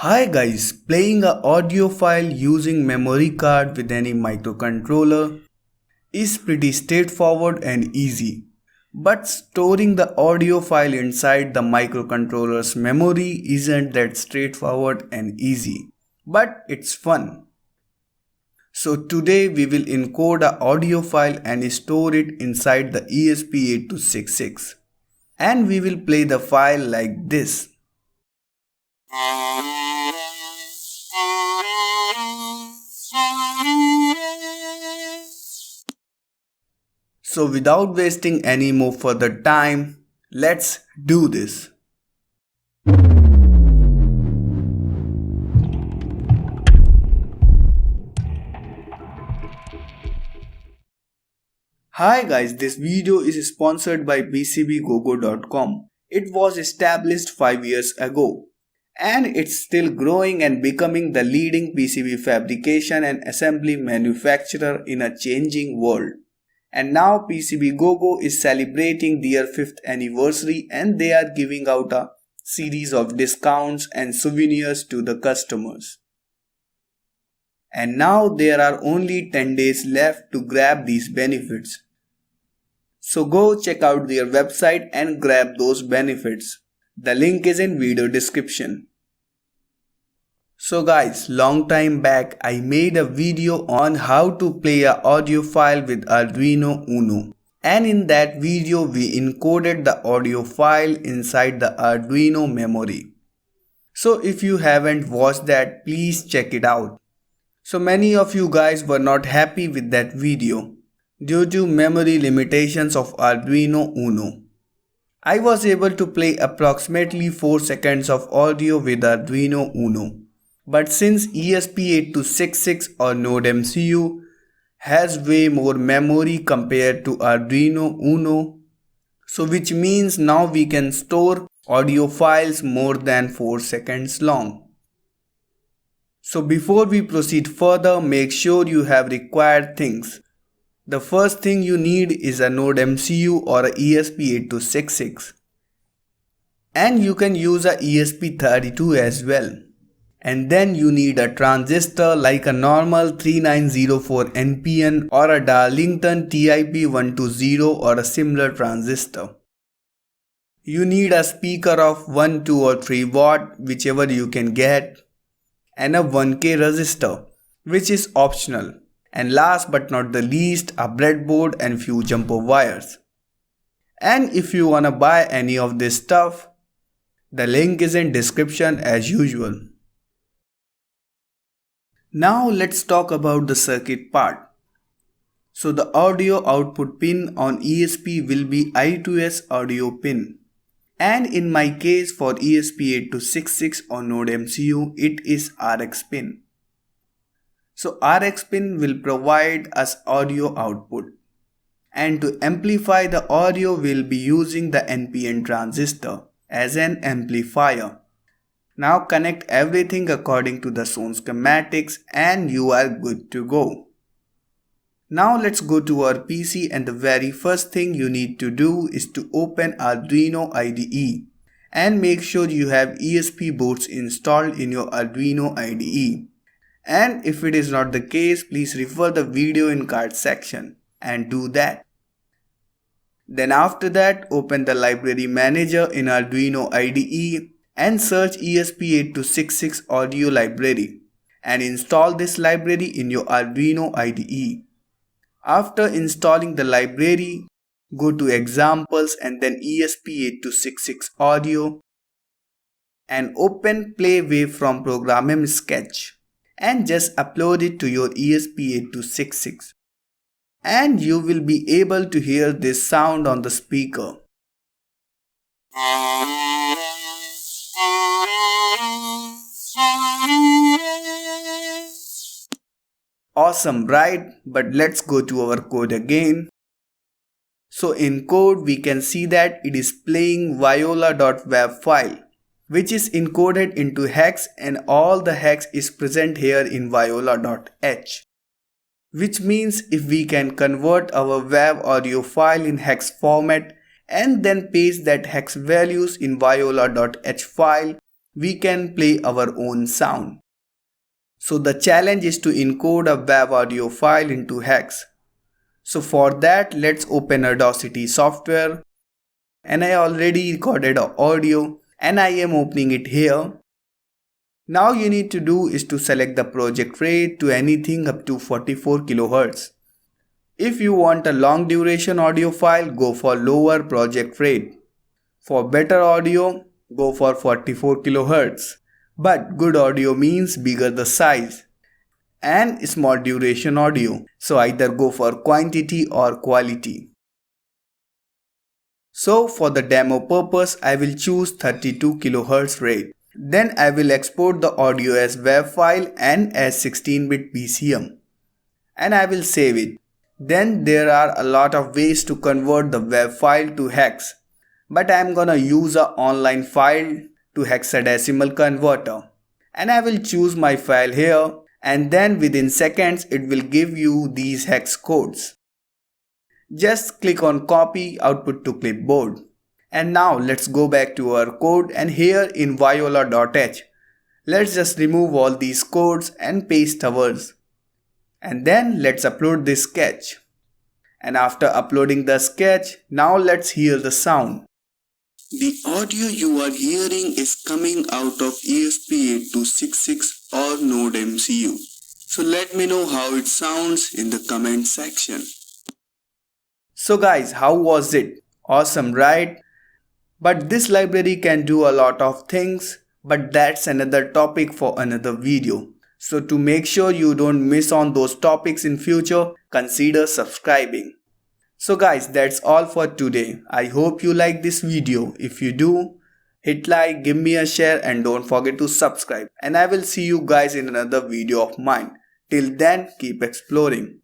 Hi guys, playing a audio file using memory card with any microcontroller is pretty straightforward and easy. But storing the audio file inside the microcontroller's memory isn't that straightforward and easy. But it's fun. So today we will encode an audio file and store it inside the ESP8266. And we will play the file like this. So without wasting any more further time, let's do this. Hi guys, this video is sponsored by PCBGogo.com. It was established 5 years ago and it's still growing and becoming the leading PCB fabrication and assembly manufacturer in a changing world. And now PCBGogo is celebrating their 5th anniversary and they are giving out a series of discounts and souvenirs to the customers. And now there are only 10 days left to grab these benefits. So go check out their website and grab those benefits. The link is in video description. So guys, long time back I made a video on how to play an audio file with Arduino Uno. And in that video we encoded the audio file inside the Arduino memory. So if you haven't watched that, please check it out. So many of you guys were not happy with that video due to memory limitations of Arduino Uno. I was able to play approximately 4 seconds of audio with Arduino Uno. But since ESP8266 or Node MCU has way more memory compared to Arduino Uno, so which means now we can store audio files more than 4 seconds long. So before we proceed further, make sure you have required things. The first thing you need is a Node MCU or a ESP8266. And you can use a ESP32 as well. And then you need a transistor like a normal 3904 NPN or a Darlington TIP120 or a similar transistor. You need a speaker of 1, 2 or 3 watt, whichever you can get, and a 1K resistor, which is optional. And last but not the least, a breadboard and few jumper wires. And if you wanna buy any of this stuff, the link is in description as usual. Now let's talk about the circuit part. So the audio output pin on ESP will be I2S audio pin. And in my case for ESP8266 or Node MCU, it is RX pin. So RX pin will provide us audio output. And to amplify the audio, we'll be using the NPN transistor as an amplifier. Now connect everything according to the shown schematics and you are good to go. Now let's go to our PC and the very first thing you need to do is to open Arduino IDE and make sure you have ESP boards installed in your Arduino IDE. And if it is not the case, please refer the video in card section and do that. Then after that, open the library manager in Arduino IDE and search ESP8266 audio library and install this library in your Arduino IDE. After installing the library, go to examples and then ESP8266 audio and open play waveform program in Sketch and just upload it to your ESP8266 and you will be able to hear this sound on the speaker. Awesome, right? But let's go to our code again. So in code we can see that it is playing viola.wav file, which is encoded into hex and all the hex is present here in viola.h. Which means if we can convert our WAV audio file in hex format and then paste that hex values in viola.h file, we can play our own sound. So the challenge is to encode a WAV audio file into hex. So for that, let's open Audacity software, and I already recorded an audio and I am opening it here. Now you need to do is to select the project rate to anything up to 44 kHz. If you want a long duration audio file, go for lower project rate. For better audio, go for 44 kHz. But good audio means bigger the size and small duration audio. So either go for quantity or quality. So for the demo purpose, I will choose 32 kHz rate. Then I will export the audio as WAV file and as 16-bit BCM. And I will save it. Then there are a lot of ways to convert the WAV file to hex. But I am gonna use an online file to hexadecimal converter. And I will choose my file here, and then within seconds it will give you these hex codes. Just click on copy output to clipboard. And now let's go back to our code, and here in viola.h, let's just remove all these codes and paste ours. And then let's upload this sketch. And after uploading the sketch, now let's hear the sound. The audio you are hearing is coming out of ESP8266 or Node MCU. So let me know how it sounds in the comment section. So guys, how was it? Awesome, right? But this library can do a lot of things, but that's another topic for another video. So to make sure you don't miss on those topics in future, consider subscribing. So guys, that's all for today. I hope you like this video. If you do, hit like, give me a share, and don't forget to subscribe. And I will see you guys in another video of mine. Till then, keep exploring.